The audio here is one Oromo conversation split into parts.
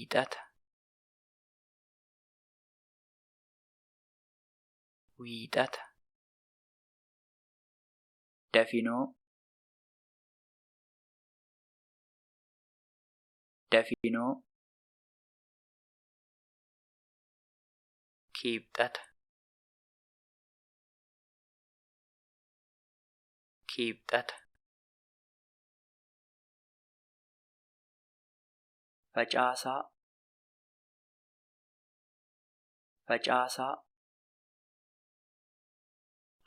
wiixata, wiixata. Dafinoo, dafinoo. Kibxata, kibxata. Facaasaa, facaasaa.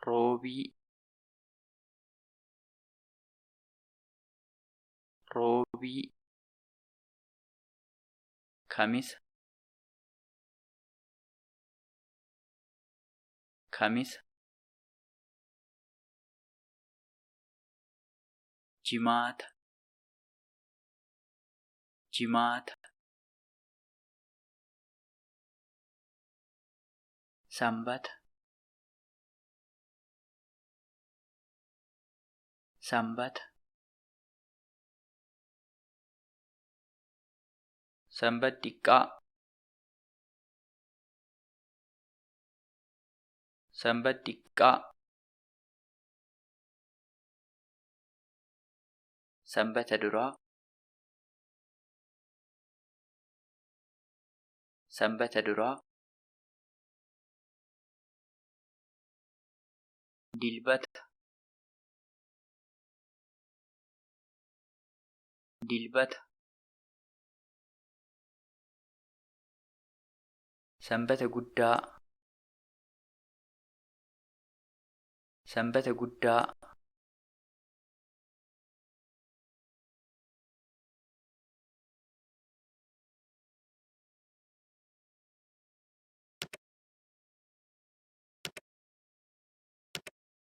Roobii, roobii. Kamisa, kamisa. Jimaata, jimaata. Sanbata, sanbata. Sanbata xiqqaa, sanbata xiqqaa. Sanbata duraa, sanbata duraa. Dilbata, dilbata. Sanbata guddaa, sanbata guddaa.